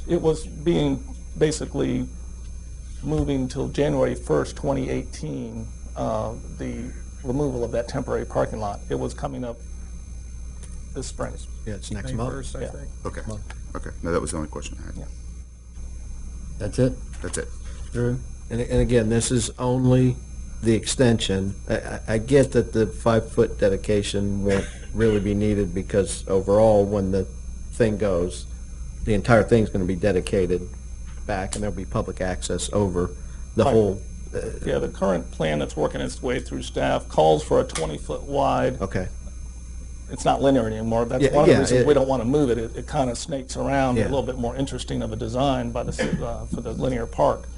it was being basically moving till January 1st, 2018, the removal of that temporary parking lot. It was coming up this spring. Yeah, it's next May month. 1st, I Yeah. think. Okay. Okay. No, that was the only question I had. Yeah. That's it? That's it. Drew? And again, this is only the extension. I get that the 5-foot dedication won't really be needed because overall, when the thing goes, the entire thing's going to be dedicated back and there'll be public access over the Right. whole. Yeah, the current plan that's working its way through staff calls for a 20-foot wide. Okay. It's not linear anymore. That's Yeah, one of the yeah, reasons it- we don't want to move it. It kind of snakes around, Yeah. a little bit more interesting of a design by the, for the linear park.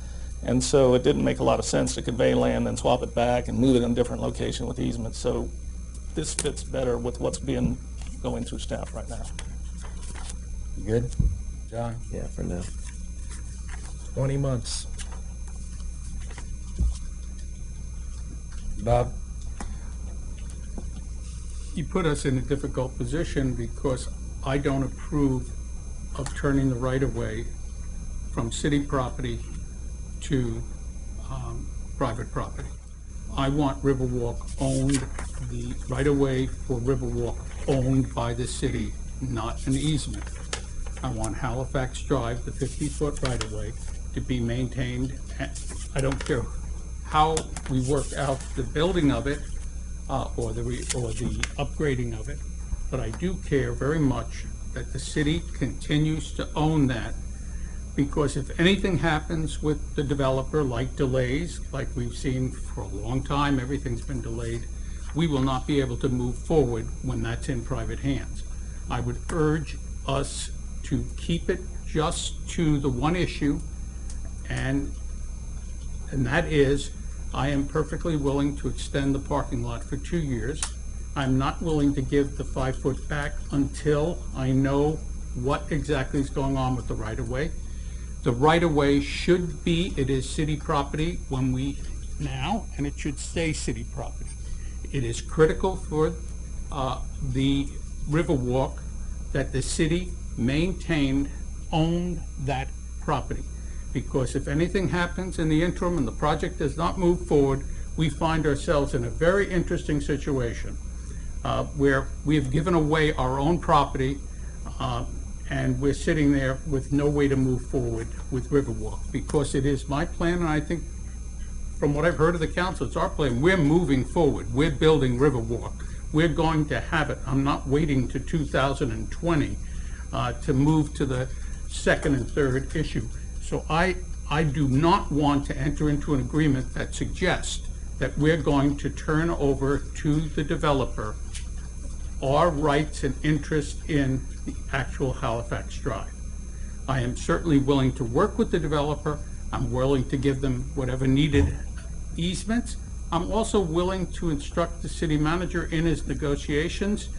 And so it didn't make a lot of sense to convey land and swap it back and move it in a different location with easements. So this fits better with what's being going through staff right now. You good? John? Yeah, for now. 20 months. Bob? You put us in a difficult position because I don't approve of turning the right-of-way from city property to private property. I want Riverwalk owned, the right-of-way for Riverwalk owned by the city, not an easement. I want Halifax Drive, the 50-foot right-of-way, to be maintained. I don't care how we work out the building of it, or the upgrading of it, but I do care very much that the city continues to own that, because if anything happens with the developer, like delays, like we've seen for a long time, everything's been delayed, we will not be able to move forward when that's in private hands. I would urge us to keep it just to the one issue, and that is, I am perfectly willing to extend the parking lot for 2 years. I'm not willing to give the 5-foot back until I know what exactly is going on with the right-of-way. The right-of-way should be, it is city property now, and it should stay city property. It is critical for the Riverwalk that the city maintained, owned that property. Because if anything happens in the interim and the project does not move forward, we find ourselves in a very interesting situation where we have given away our own property and we're sitting there with no way to move forward with Riverwalk. Because it is my plan, and I think from what I've heard of the council, it's our plan. We're moving forward. We're building Riverwalk. We're going to have it. I'm not waiting to 2020 to move to the second and third issue. So I do not want to enter into an agreement that suggests that we're going to turn over to the developer our rights and interest in the actual Halifax Drive. I am certainly willing to work with the developer. I'm willing to give them whatever needed easements. I'm also willing to instruct the city manager in his negotiations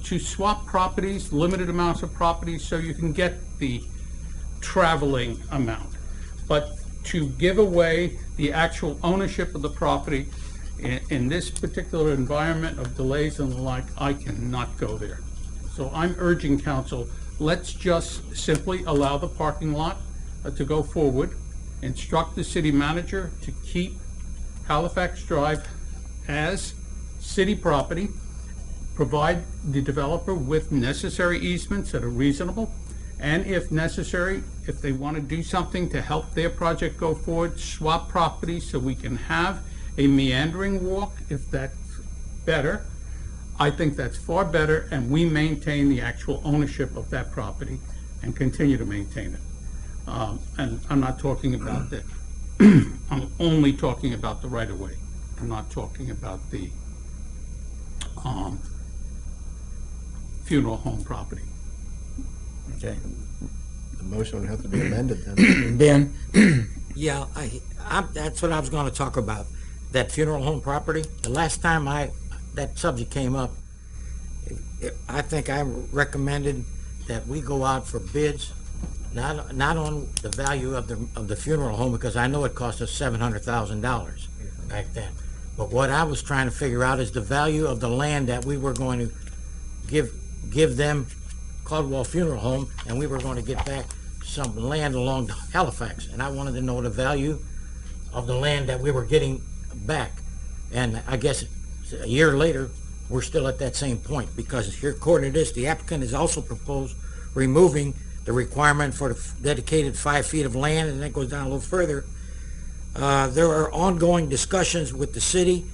to swap properties, limited amounts of properties, so you can get the traveling amount. But to give away the actual ownership of the property in this particular environment of delays and the like, I cannot go there. So I'm urging council, let's just simply allow the parking lot to go forward, instruct the city manager to keep Halifax Drive as city property, provide the developer with necessary easements that are reasonable, and if necessary, if they want to do something to help their project go forward, swap properties so we can have a meandering walk, if that's better. I think that's far better, and we maintain the actual ownership of that property and continue to maintain it. And I'm not talking about that. I'm only talking about the right-of-way. I'm not talking about the funeral home property. Okay. The motion would have to be amended then. Ben? Yeah, that's what I was going to talk about, that funeral home property. The last time that subject came up, I think I recommended that we go out for bids, not on the value of the funeral home, because I know it cost us $700,000 back then. But what I was trying to figure out is the value of the land that we were going to give them, Caldwell Funeral Home, and we were going to get back some land along Halifax, and I wanted to know the value of the land that we were getting back. And I guess a year later, we're still at that same point, because here, according to this, the applicant has also proposed removing the requirement for the dedicated 5 feet of land, and that goes down a little further. There are ongoing discussions with the city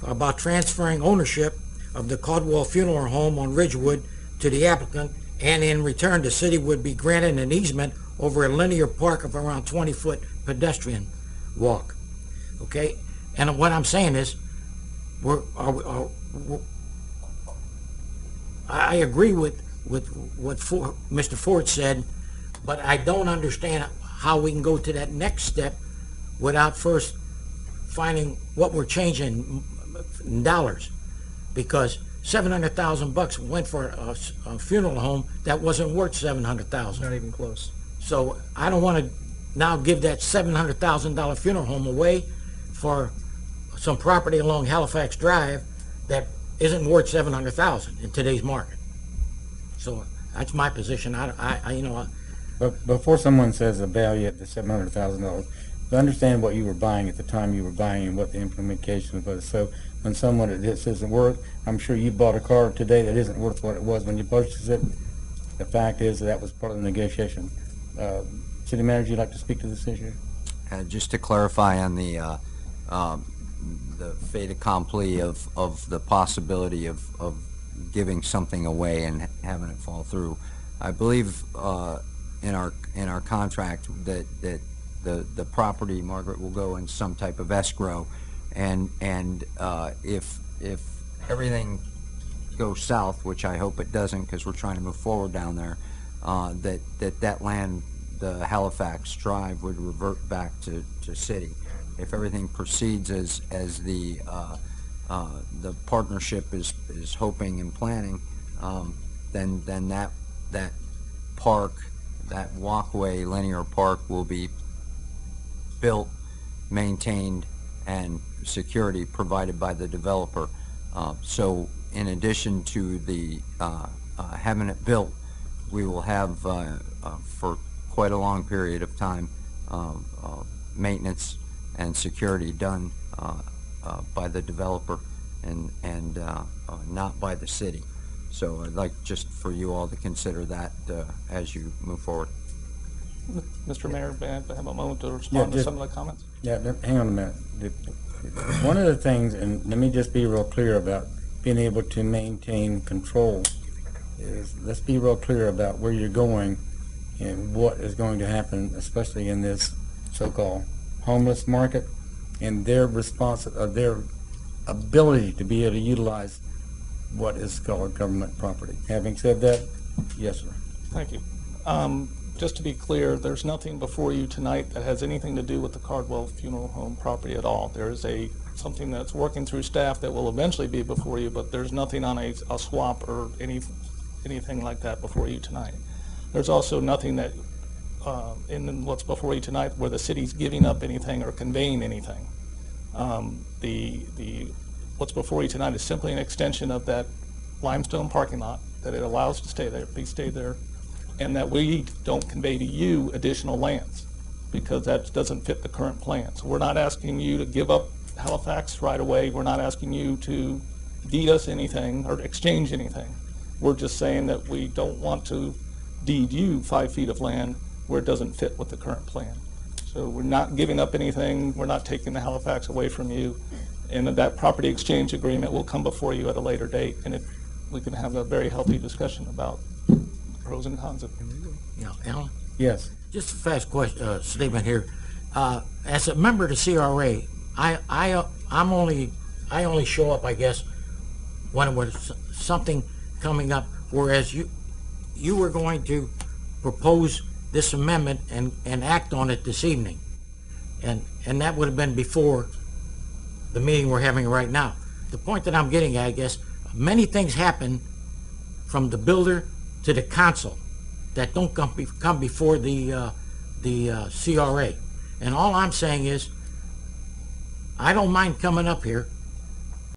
about transferring ownership of the Caldwell Funeral Home on Ridgewood to the applicant, and in return, the city would be granted an easement over a linear park of around 20-foot pedestrian walk. Okay, and what I'm saying is, I agree with what Mr. Ford said, but I don't understand how we can go to that next step without first finding what we're changing in dollars, because $700,000 went for a funeral home that wasn't worth $700,000. Not even close. So I don't want to now give that $700,000 funeral home away for some property along Halifax Drive that isn't worth $700,000 in today's market. So that's my position. But before someone says the value at the $700,000, to understand what you were buying at the time you were buying and what the implication was. So when someone this isn't worth, I'm sure you bought a car today that isn't worth what it was when you purchased it. The fact is that was part of the negotiation. City Manager, you'd like to speak to this issue? Just to clarify on the fait accompli of the possibility of giving something away and having it fall through, I believe in our contract that the property, Margaret, will go in some type of escrow, and if everything goes south, which I hope it doesn't, because we're trying to move forward down there, that land, the Halifax Drive, would revert back to city. If everything proceeds as the partnership is hoping and planning, then that park, that walkway, linear park, will be built, maintained, and security provided by the developer. So in addition to the having it built, we will have for quite a long period of time maintenance and security done by the developer and not by the city. So I'd like just for you all to consider that as you move forward. Mr. Mayor, may I have a moment to respond to some of the comments? Yeah, hang on a minute. One of the things, and let me just be real clear about being able to maintain control, is let's be real clear about where you're going and what is going to happen, especially in this so-called homeless market, and their their ability to be able to utilize what is called government property. Having said that, yes, sir. Thank you. Just to be clear, there's nothing before you tonight that has anything to do with the Caldwell Funeral Home property at all. There is something that's working through staff that will eventually be before you, but there's nothing on a swap or anything like that before you tonight. There's also nothing that in what's before you tonight where the city's giving up anything or conveying anything. What's before you tonight is simply an extension of that limestone parking lot that it allows to stay there, and that we don't convey to you additional lands because that doesn't fit the current plan. So we're not asking you to give up Halifax right away. We're not asking you to deed us anything or exchange anything. We're just saying that we don't want to deed you 5 feet of land where it doesn't fit with the current plan. So we're not giving up anything. We're not taking the Halifax away from you. And that property exchange agreement will come before you at a later date, and we can have a very healthy discussion about pros and cons of it. Yeah, Alan? Yes. Just a fast question, statement here. As a member of the CRA, I only show up, I guess, when it was something coming up, whereas you were going to propose this amendment and act on it this evening, and that would have been before the meeting we're having right now. The point that I'm getting at, I guess, many things happen from the builder to the council that don't come before the CRA. And all I'm saying is, I don't mind coming up here